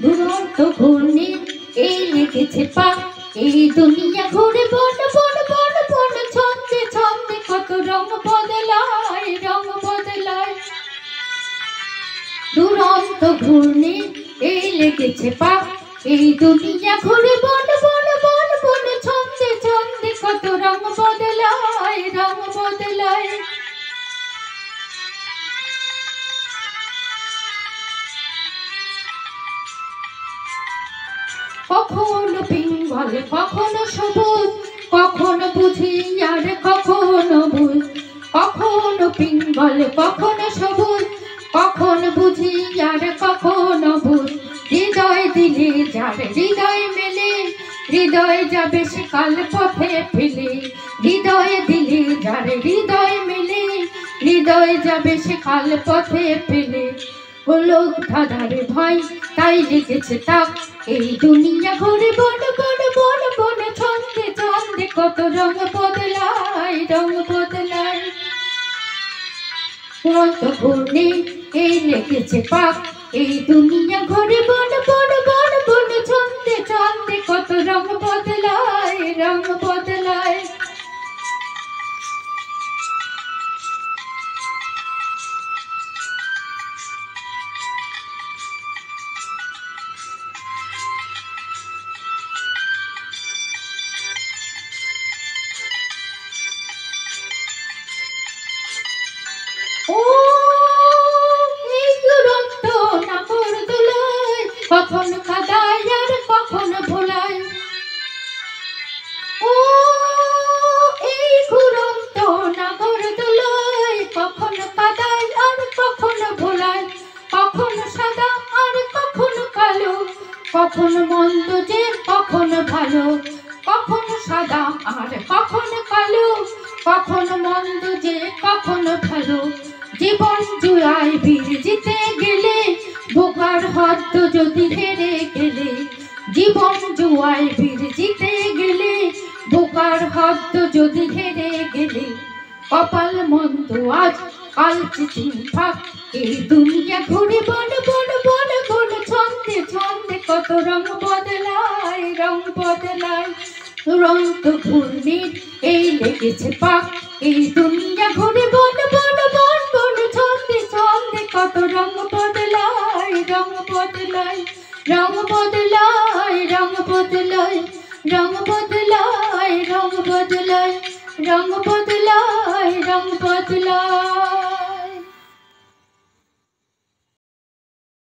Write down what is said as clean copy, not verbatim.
দুরন্ত ঘূর্ণি এই লেগেছে পাক, এই দুনিয়া ঘুরে বন বন বন বন, ছন্দে ছন্দে কত রং বদলায়, রং বদলায়। দুরন্ত ঘূর্ণি এই লেগেছে পাক, এই দুনিয়া ঘুরে বন বন বন বন, ছন্দে ছন্দে কত রং বদলায়, রং বদলায়। কখনো পিঙ্গল কখনো সবুজ, কখনো বুঝি আর কখনো বুঝ, কখনো পিঙ্গল কখনো সবুজ, কখনো বুঝি আর কখনো বুঝ। হৃদয় দিলে যার হৃদয় মেলে, হৃদয় যাবে সে কাল পথে ফেলে। হৃদয় দিলে যার হৃদয় মেলে, হৃদয় যাবে সে কাল পথে ফেলে। গোলক ধাঁধার ভয় তাই লেগেছে তাক, এই দুনিয়া ঘুরে বন বন বন বন, ছন্দে ছন্দে কত রং বদলায়, রং বদলায়। দুরন্ত ঘূর্ণি এই লেগেছে পাক, এই দুনিয়া ঘুরে বন বন বন বন, ছন্দে ছন্দে কত রং বদলায়, রং বদলায়। কখন কাদায় আর কখন ভোলায়, ও এই ঘুরন্ত নাগর দোলায়, কখন কাদায় আর কখন ভোলায়। কখন সাদা আর কখন কালো, কখন মন্দ যে কখন ভালো। কখন সাদা আর কখন কালো, কখন মন্দ যে কখন ভালো। জীবন জুড়ায় বীর জিতে গেলে, বোকার হদ্দ যদি হেরে গেলে। জীবন জুয়ায় বীর জিতে গেলে, বোকার হদ্দ যদি হেরে গেলে। কপাল মন্দ আজ কাল চিঠির ফাঁক, এই দুনিয়া ঘুরে বন বন বন বন, ছন্দে ছন্দে কত রং বদলায়, রং বদলায়। দুরন্ত ঘূর্ণির এই লেগেছে পাক, এই দুনিয়া ঘুরে বন বন বন বন, ছন্দে ছন্দে কত রং বদলায়, রং বদলায়। রং বদলায়, রং বদলায়, রং বদলায়, রং বদলায়, রং বদলায়, রং বদলায়।